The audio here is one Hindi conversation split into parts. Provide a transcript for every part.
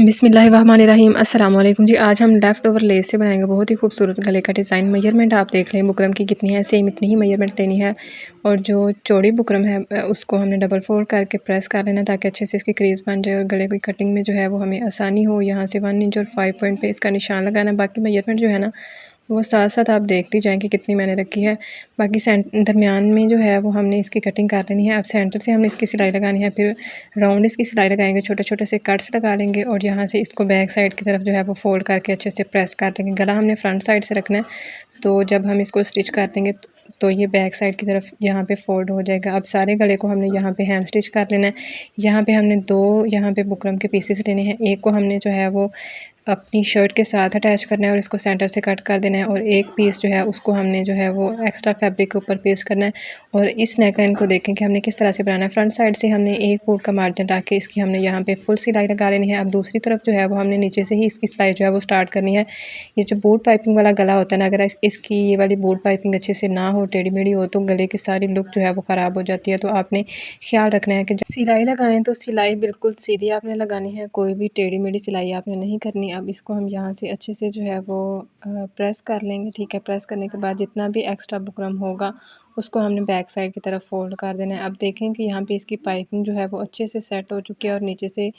बिस्मिल्लाहिर्रहमानिर्रहीम अस्सलाम वालेकुम जी। आज हम लेफ़्ट ओवर लेस से बनाएंगे बहुत ही खूबसूरत गले का डिज़ाइन। मेजरमेंट आप देख लें बुकरम की कितनी है, सेम इतनी ही मेजरमेंट लेनी है। और जो चौड़ी बुकरम है उसको हमने डबल फोल्ड करके प्रेस कर लेना ताकि अच्छे से इसकी क्रीज बन जाए और गले की कटिंग में जो है वो हमें आसानी हो। यहाँ से 1 इंच और 5 पॉइंट पे इसका निशान लगाना। बाकी मेजरमेंट जो है ना वो साथ साथ आप देखती जाएँ कि कितनी मैंने रखी है। बाकी दरमियान में जो है वो हमने इसकी कटिंग कर लेनी है। अब सेंटर से हमने इसकी सिलाई लगानी है, फिर राउंड इसकी सिलाई लगाएंगे, छोटे छोटे से कट्स लगा लेंगे और यहाँ से इसको बैक साइड की तरफ जो है वो फोल्ड करके अच्छे से प्रेस कर लेंगे। गला हमने फ्रंट साइड से रखना है, तो जब हम इसको स्टिच कर देंगे तो ये बैक साइड की तरफ यहाँ पे फोल्ड हो जाएगा। अब सारे गले को हमने यहाँ पे हैंड स्टिच कर लेना है। यहाँ पे हमने 2 यहाँ पे बुकरम के पीसेस लेने हैं। एक को हमने जो है वो अपनी शर्ट के साथ अटैच करना है और इसको सेंटर से कट कर देना है, और एक पीस जो है उसको हमने जो है वो एक्स्ट्रा फैब्रिक के ऊपर पेस्ट करना है। और इस नेकलाइन को देखें कि हमने किस तरह से बनाना है। फ्रंट साइड से हमने 1 फुट का मार्जिन रख के इसकी हमने यहाँ पे फुल सिलाई लगा लेनी है। अब दूसरी तरफ जो है वो हमने नीचे से ही इसकी सिलाई जो है वो स्टार्ट करनी है। ये जो बूट पाइपिंग वाला गला होता है ना, अगर इसकी ये वाली बूट पाइपिंग अच्छे से ना हो, टेढ़ी मेढ़ी हो, तो गले की सारी लुक जो है वो ख़राब हो जाती है। तो आपने ख्याल रखना है कि जब सिलाई लगाएं तो सिलाई बिल्कुल सीधी आपने लगानी है, कोई भी टेढ़ी मेढ़ी सिलाई आपने नहीं करनी। अब इसको हम यहाँ से अच्छे से जो है वो प्रेस कर लेंगे। ठीक है, प्रेस करने के बाद जितना भी एक्स्ट्रा बुकरम होगा उसको हमने बैक साइड की तरफ फोल्ड कर देना है। अब देखें कि यहाँ पे इसकी पाइपिंग जो है वो अच्छे से सेट हो चुकी है और नीचे से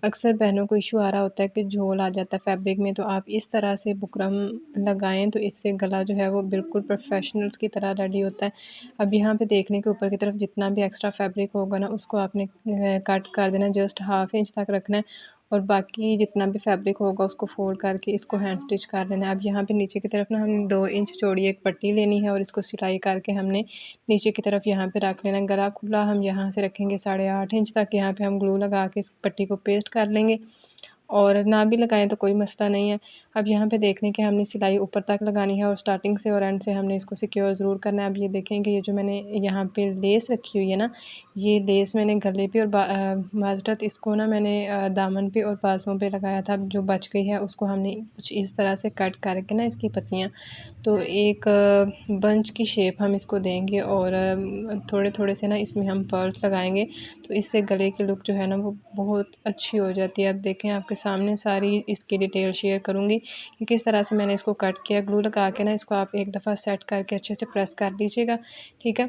अक्सर बहनों को इशू आ रहा होता है कि झोल आ जाता है फैब्रिक में, तो आप इस तरह से बुकरम लगाएं तो इससे गला जो है वो बिल्कुल प्रोफेशनल्स की तरह रेडी होता है। अब यहाँ पे देखने के ऊपर की तरफ जितना भी एक्स्ट्रा फैब्रिक होगा ना उसको आपने कट कर देना, जस्ट 1/2 इंच तक रखना है, और बाकी जितना भी फैब्रिक होगा उसको फोल्ड करके इसको हैंड स्टिच कर लेना है। अब यहाँ पे नीचे की तरफ ना हमने 2 इंच चौड़ी एक पट्टी लेनी है और इसको सिलाई करके हमने नीचे की तरफ यहाँ पे रख लेना। गला खुला हम यहाँ से रखेंगे 8.5 इंच तक। यहाँ पे हम ग्लू लगा के इस पट्टी को पेस्ट कर लेंगे, और ना भी लगाएं तो कोई मसला नहीं है। अब यहाँ पे देखने के हमने सिलाई ऊपर तक लगानी है और स्टार्टिंग से और एंड से हमने इसको सिक्योर ज़रूर करना है। अब ये देखें कि ये जो मैंने यहाँ पे लेस रखी हुई है ना, ये लेस मैंने गले पे और माजरत इसको ना मैंने दामन पे और बाजुओं पे लगाया था। जो बच गई है उसको हमने कुछ इस तरह से कट करके ना इसकी पत्तियाँ, तो एक बंच की शेप हम इसको देंगे और थोड़े थोड़े से ना इसमें हम पर्ल्स लगाएंगे, तो इससे गले की लुक जो है ना वो बहुत अच्छी हो जाती है। अब देखें आपके सामने सारी इसकी डिटेल शेयर करूँगी कि किस तरह से मैंने इसको कट किया। ग्लू लगा के ना इसको आप एक दफ़ा सेट करके अच्छे से प्रेस कर लीजिएगा। ठीक है,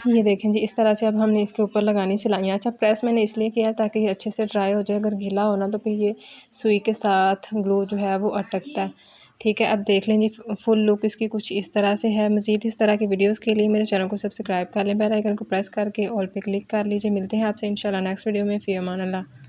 ये देखें जी, इस तरह से अब हमने इसके ऊपर लगानी सिलाइयाँ। अच्छा, प्रेस मैंने इसलिए किया ताकि ये अच्छे से ड्राई हो जाए। अगर गीला हो ना तो फिर ये सुई के साथ ग्लू जो है वो अटकता है। ठीक है, अब देख लें जी फुल लुक इसकी कुछ इस तरह से है। मज़ीद इस तरह की वीडियोस के लिए मेरे चैनल को सब्सक्राइब कर लें, बेल आइकन को प्रेस करके ऑल पे क्लिक कर लीजिए। मिलते हैं आपसे इंशाल्लाह नेक्स्ट वीडियो में। फ़ी अमान अल्लाह।